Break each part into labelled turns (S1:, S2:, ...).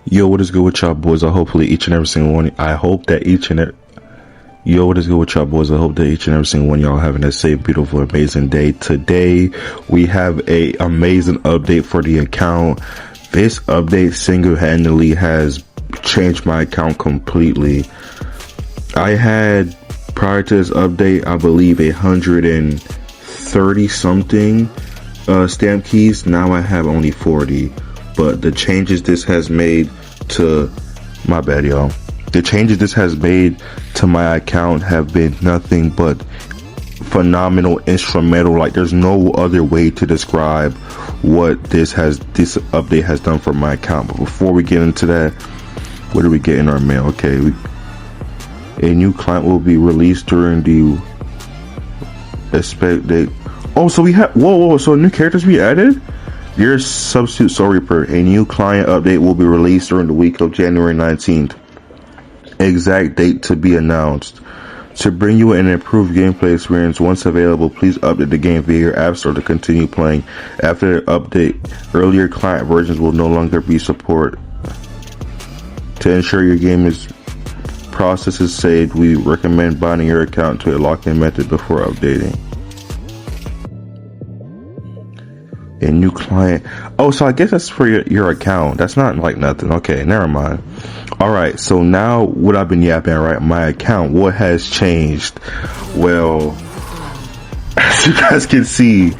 S1: Yo, what is good with y'all boys? Hopefully each and every single one. I hope that each and every. Yo, what is good with y'all boys? I hope that each and every single one of y'all having a safe, beautiful, amazing day. Today we have a amazing update for the account. This update single-handedly has changed my account completely. I had, prior to this update, I believe 130 something stamp keys. Now I have only 40. But the changes this has made to my bad, y'all. The changes this has made to my account have been nothing but phenomenal, instrumental. Like, there's no other way to describe what this update has done for my account. But before we get into that, what do we get in our mail? Okay, a new client will be released during the expect date. Oh, so we have so new characters we added. Your substitute Soul Reaper. A new client update will be released during the week of January 19th. Exact date to be announced. To bring you an improved gameplay experience once available, please update the game via your app store to continue playing. After the update, earlier client versions will no longer be supported. To ensure your game process is saved, we recommend binding your account to a lock-in method before updating. A new client. Oh, so I guess that's for your account. That's not like nothing. Okay, never mind. Alright, so now what I've been yapping, right? My account, what has changed? Well, as you guys can see,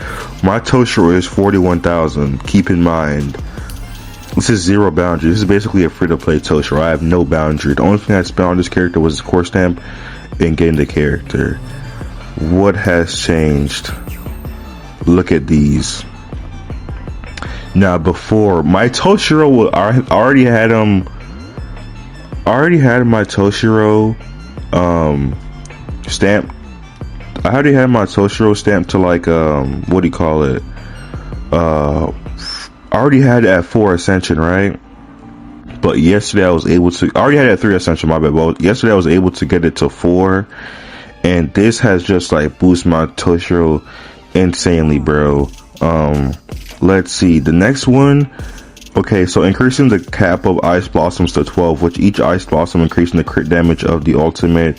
S1: my Toshiro is 41,000. Keep in mind, this is zero boundary. This is basically a free-to-play Toshiro. I have no boundary. The only thing I spent on this character was his core stamp and getting the character. What has changed? Look at these. Now, before, my Toshiro, I already had him. I already had my Toshiro stamped. I already had my Toshiro stamped to, like, what do you call it? I already had it at 4 Ascension, right? But yesterday I was able to. I already had it at 3 Ascension, my bad. But yesterday I was able to get it to 4, and this has just like boosted my Toshiro insanely, bro. Let's see the next one. Okay, so increasing the cap of ice blossoms to 12, which each ice blossom increasing the crit damage of the ultimate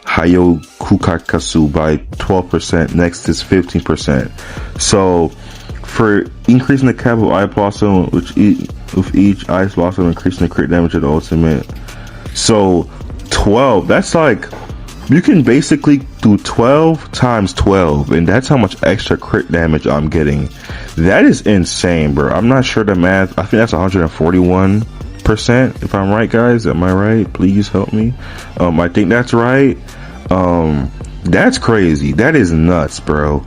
S1: Hayokukakasu by 12%. Next is 15%. So for increasing the cap of ice blossom, with each ice blossom increasing the crit damage of the ultimate. So 12, that's like, you can basically do 12 times 12, and that's how much extra crit damage I'm getting. That is insane, bro. I'm not sure the math. I think that's 141%, if I'm right, guys. Am I right? Please help me. I think that's right. That's crazy. That is nuts, bro.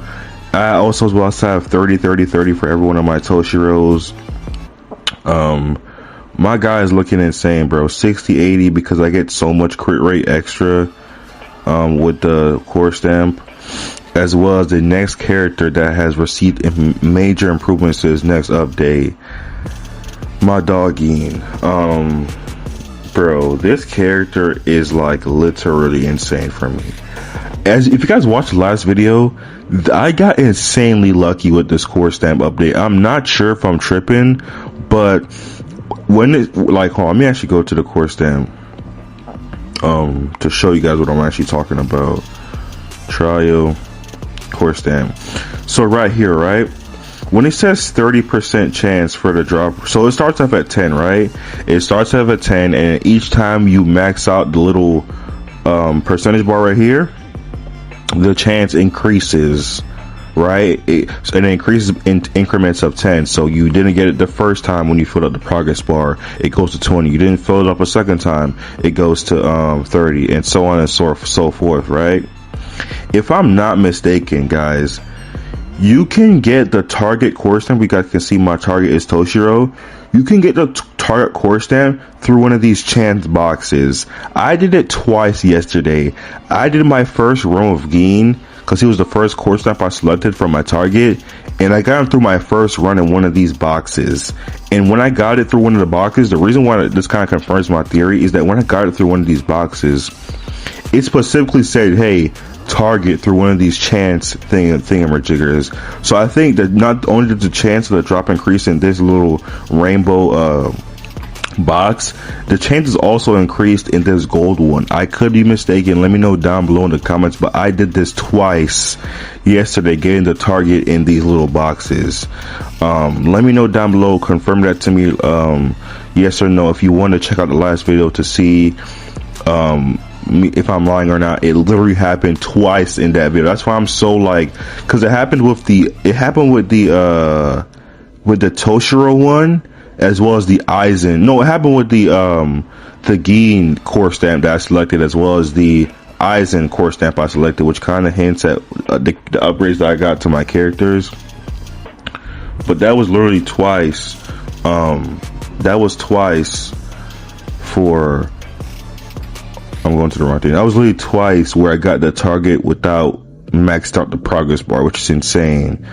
S1: I also as well have 30 30 30 for every one of my Toshiros. My guy is looking insane, bro. 60 80 because I get so much crit rate extra with the core stamp, as well as the next character that has received major improvements to his next update, my dogging. Bro, this character is like literally insane for me. As if you guys watched the last video, I got insanely lucky with this core stamp update. I'm not sure if I'm tripping, but when it, like, hold on, let me actually go to the core stamp to show you guys what I'm actually talking about. Trial core stamp. So right here, right, when it says 30% chance for the drop, so it starts off at 10, right? It starts off at 10, and each time you max out the little percentage bar right here, the chance increases, right? And it increases in increments of 10. So you didn't get it the first time when you filled up the progress bar, it goes to 20. You didn't fill it up a second time, it goes to 30, and so on and so forth, right? If I'm not mistaken, guys, you can get the target core stamp. You guys can see my target is Toshiro. You can get the target core stamp through one of these chance boxes. I did it twice yesterday. I did my first run of Geen because he was the first core stamp I selected from my target, and I got him through my first run in one of these boxes. And when I got it through one of the boxes, the reason why this kind of confirms my theory is that when I got it through one of these boxes, it specifically said, hey, target through one of these chance thingamajiggers. So I think that not only did the chance of the drop increase in this little rainbow box, the chances also increased in this gold one. I could be mistaken. Let me know down below in the comments, but I did this twice yesterday, getting the target in these little boxes. Let me know down below, confirm that to me, yes or no, if you want to check out the last video to see if I'm lying or not. It literally happened twice in that video. That's why I'm so like, because it happened with the Toshiro one, as well as the Aizen. No, it happened with the Gin core stamp that I selected, as well as the Aizen core stamp I selected, which kind of hints at the upgrades that I got to my characters. But that was literally twice. That was twice for. I'm going to the wrong thing. That was literally twice where I got the target without maxed out the progress bar, which is insane.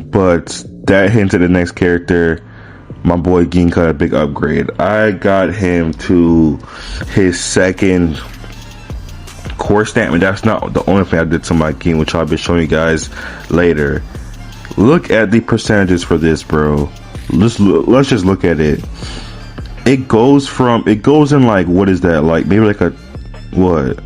S1: But that hints at the next character. My boy Gin got a big upgrade. I got him to his second core stamp, and that's not the only thing I did to my Gin, which I'll be showing you guys later. Look at the percentages for this, bro. Let's just look at it. It goes in like, what is that? Like maybe like a, what?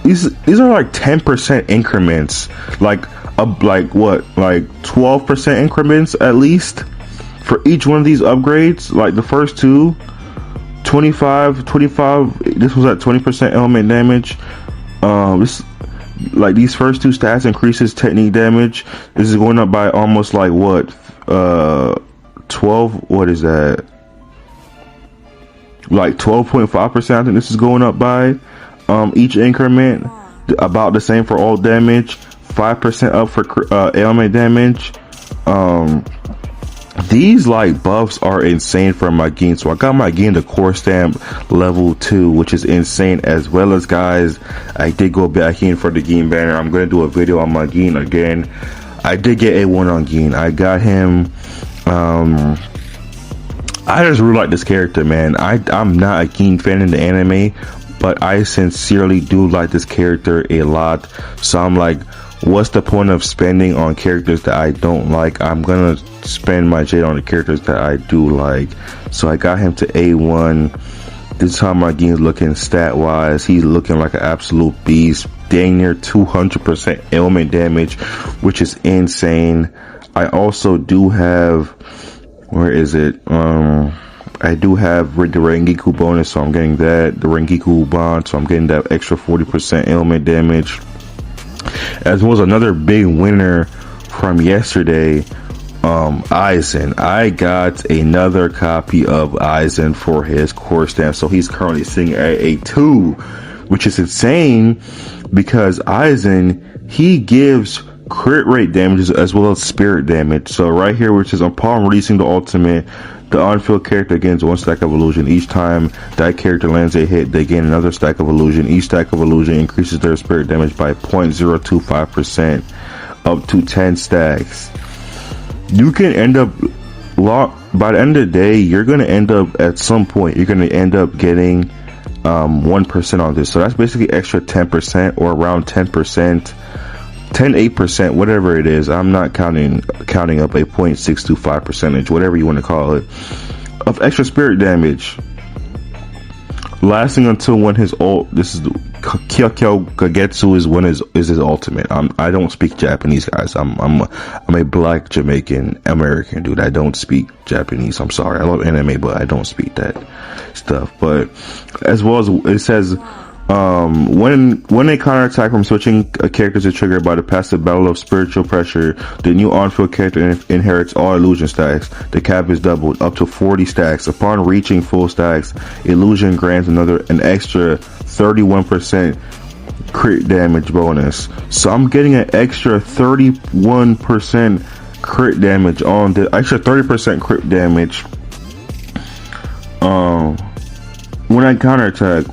S1: These are like 10% increments. Like what? Like 12% increments at least for each one of these upgrades. Like the first two, 25, this was at 20% element damage. Like these first two stats increases technique damage. This is going up by almost like what? 12, what is that? Like 12.5%. I think this is going up by each increment. About the same for all damage. 5% up for ailment damage. These like buffs are insane for my Gin. So I got my Gin to core stamp level 2, which is insane. As well as, guys, I did go back in for the Gin banner. I'm going to do a video on my Gin again. I did get a 1 on Gin. I got him. I just really like this character, man. I'm not a Gin fan in the anime, but I sincerely do like this character a lot. So I'm like, what's the point of spending on characters that I don't like? I'm gonna spend my jade on the characters that I do like. So I got him to A1. This is how my Gin's looking stat wise. He's looking like an absolute beast. Dang near 200% ailment damage, which is insane. I also do have, where is it? I do have the Rengiku bonus, so I'm getting that. The Rengiku bond, so I'm getting that extra 40% ailment damage. As well as another big winner from yesterday, Aizen. I got another copy of Aizen for his core stamp, so he's currently sitting at a 2, which is insane because Aizen, he gives crit rate damages as well as spirit damage. So right here, which is upon releasing the ultimate, the on-field character gains 1 stack of illusion. Each time that character lands a hit, they gain another stack of illusion. Each stack of illusion increases their spirit damage by 0.025% up to 10 stacks. You can end up by the end of the day, you're going to end up at some point, you're going to end up getting 1% on this. So that's basically extra 10% or around 10%. 8%, whatever it is. I'm not counting up a 0.625 percentage, whatever you want to call it, of extra spirit damage, lasting until when his ult. This is Kyokyo Kagetsu is his ultimate. I don't speak Japanese, guys. I'm a black Jamaican American dude. I don't speak Japanese. I'm sorry. I love anime, but I don't speak that stuff. But as well as it says, when a counterattack from switching characters is triggered by the passive battle of spiritual pressure, the new on-field character inherits all illusion stacks. The cap is doubled up to 40 stacks. Upon reaching full stacks, illusion grants an extra 31% crit damage bonus. So I'm getting an extra 31% crit damage on the extra 30% crit damage when I counterattack.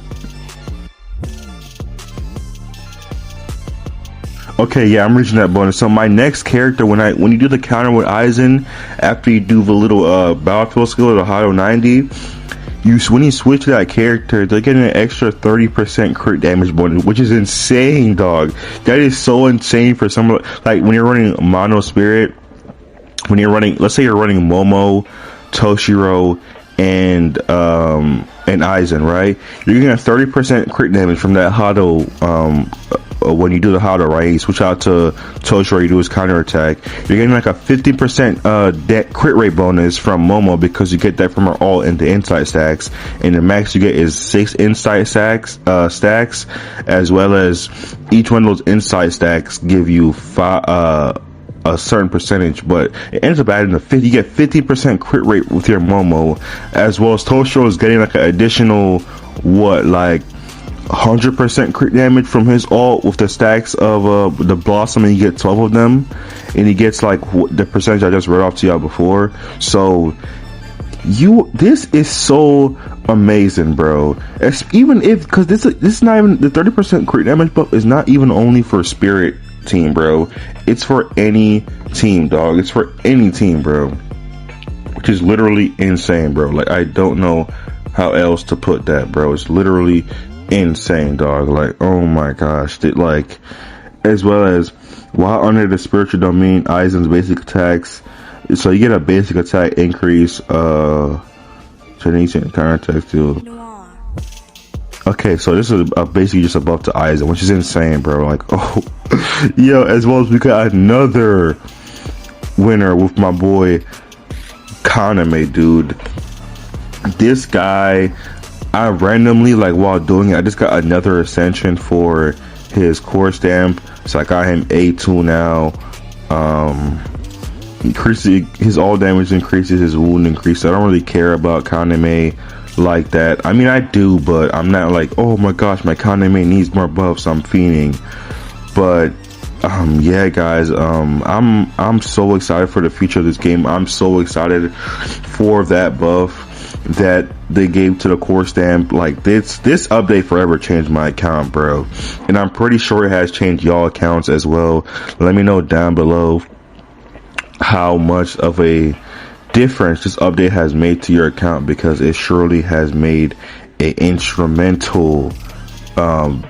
S1: Okay, yeah, I'm reaching that bonus. So my next character, when you do the counter with Aizen, after you do the little battlefield skill of the Hado 90, when you switch to that character, they're getting an extra 30% crit damage bonus, which is insane, dog. That is so insane for someone like when you're running Mono Spirit. When you're running, let's say you're running Momo, Toshiro, and Aizen, right? You're getting a 30% crit damage from that Hado, when you do the Hado, right? You switch out to Toshiro, you do his counter attack. You're getting like a 50% crit rate bonus from Momo because you get that from her ult into insight stacks. And the max you get is 6 insight stacks, as well as each one of those insight stacks give you a certain percentage, but it ends up adding you get 50% crit rate with your Momo, as well as Toshiro is getting like an additional 100% crit damage from his ult with the stacks of the Blossom, and you get 12 of them, and he gets like the percentage I just read off to y'all before. So this is so amazing, bro. Even if, because this is not even the 30% crit damage buff is not even only for Spirit team, bro. It's for any team, dog. It's for any team, bro, which is literally insane, bro. Like, I don't know how else to put that, bro. It's literally insane, dog. Like, oh my gosh. Like, as well as while under the spiritual domain, Aizen's basic attacks, so you get a basic attack increase, Chinese counter attack too. Okay, so this is basically just a buff to Aizen, which is insane, bro. Like, oh, yo, as well as we got another winner with my boy Kaname, dude. This guy, I randomly, like, while doing it, I just got another ascension for his core stamp, so I got him A2 now. Increases his all damage, increases his wound increase. I don't really care about Kaname like that. I mean, I do, but I'm not like, oh my gosh, my Kaname needs more buffs, I'm fiending. But yeah, guys, I'm so excited for the future of this game. I'm so excited for that buff that they gave to the core stamp. Like, this update forever changed my account, bro, and I'm pretty sure it has changed y'all accounts as well. Let me know down below how much of a difference this update has made to your account, because it surely has made an instrumental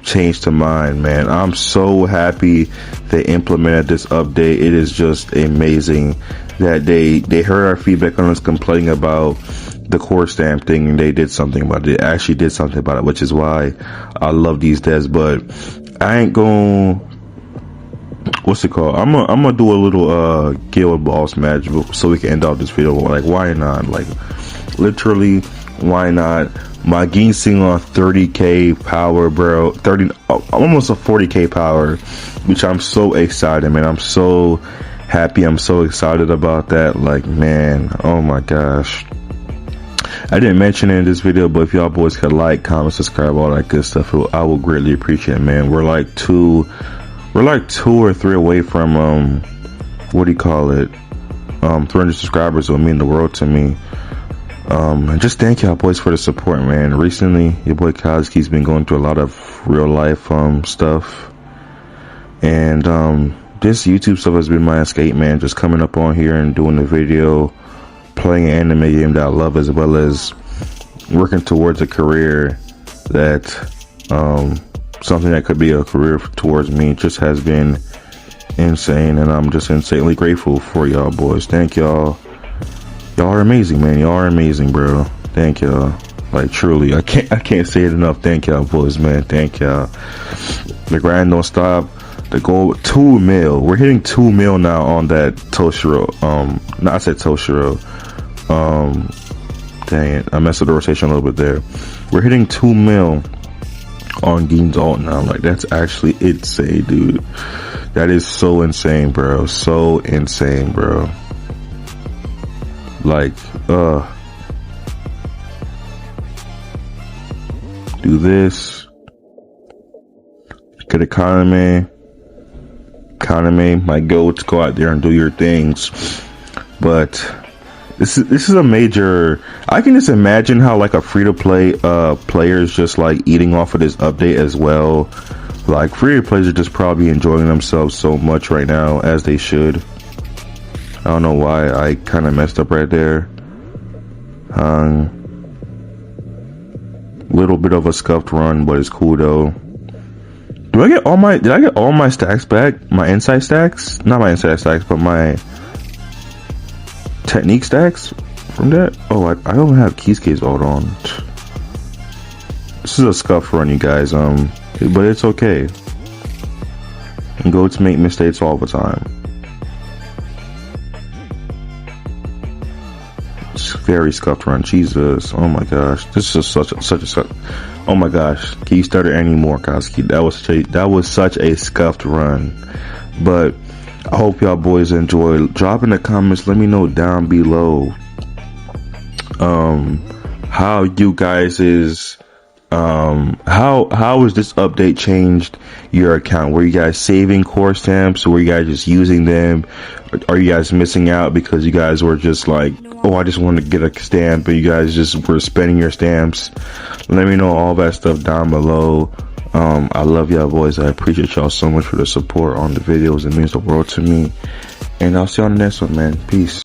S1: change to mine, man. I'm so happy they implemented this update. It is just amazing that they heard our feedback on us complaining about the core stamp thing, and they did something about it. They actually did something about it, which is why I love these devs. But I ain't gonna, what's it called? I'm gonna do a little guild boss match so we can end off this video. Like, why not? Like, literally, why not? My Ginseng on 30k power, bro. Almost a 40k power, which I'm so excited, man. I'm so happy. I'm so excited about that. Like, man, oh my gosh. I didn't mention it in this video, but if y'all boys could like, comment, subscribe, all that good stuff, I will greatly appreciate it, man. We're like 2 or 3 away from what do you call it, 300 subscribers. Will mean the world to me. And just thank y'all boys for the support, man. Recently, your boy Kazuki's been going through a lot of real life stuff, and this YouTube stuff has been my escape, man. Just coming up on here and doing the video, playing an anime game that I love, as well as working towards a career that something that could be a career towards me. It just has been insane, and I'm just insanely grateful for y'all boys. Thank y'all. Y'all are amazing, man. Y'all are amazing, bro. Thank y'all. Like, truly, I can't say it enough. Thank y'all boys, man. Thank y'all. The grind don't stop. The goal, 2 mil. We're hitting 2 mil now on that Toshiro. No, I said Toshiro. Dang it, I messed with the rotation a little bit there. We're hitting 2 mil on Gein's ult now. Like, that's actually insane, dude. That is so insane, bro. So insane, bro. Like, do this. Get a Kaname, my goats, go out there and do your things. But this is a major. I can just imagine how, like, a free-to-play players just like eating off of this update as well. Like, free-to-players are just probably enjoying themselves so much right now, as they should. I don't know why I kind of messed up right there. Little bit of a scuffed run, but it's cool though. Did I get all my stacks back? My insight stacks? Not my insight stacks, but my technique stacks from that. Oh, I don't have Kisuke's ult on. This is a scuff run, you guys. But it's okay. Goats make mistakes all the time. It's very scuffed run. Jesus. Oh my gosh. This is such a scuff. Oh my gosh. Can you start it anymore, Kazuki? That was such a scuffed run. But I hope y'all boys enjoy. Drop in the comments. Let me know down below how you guys is how has this update changed your account? Were you guys saving core stamps? Were you guys just using them? Are you guys missing out because you guys were just like, oh, I just want to get a stamp, but you guys just were spending your stamps? Let me know all that stuff down below. I love y'all boys. I appreciate y'all so much for the support on the videos. It means the world to me. And I'll see you on the next one, man. Peace.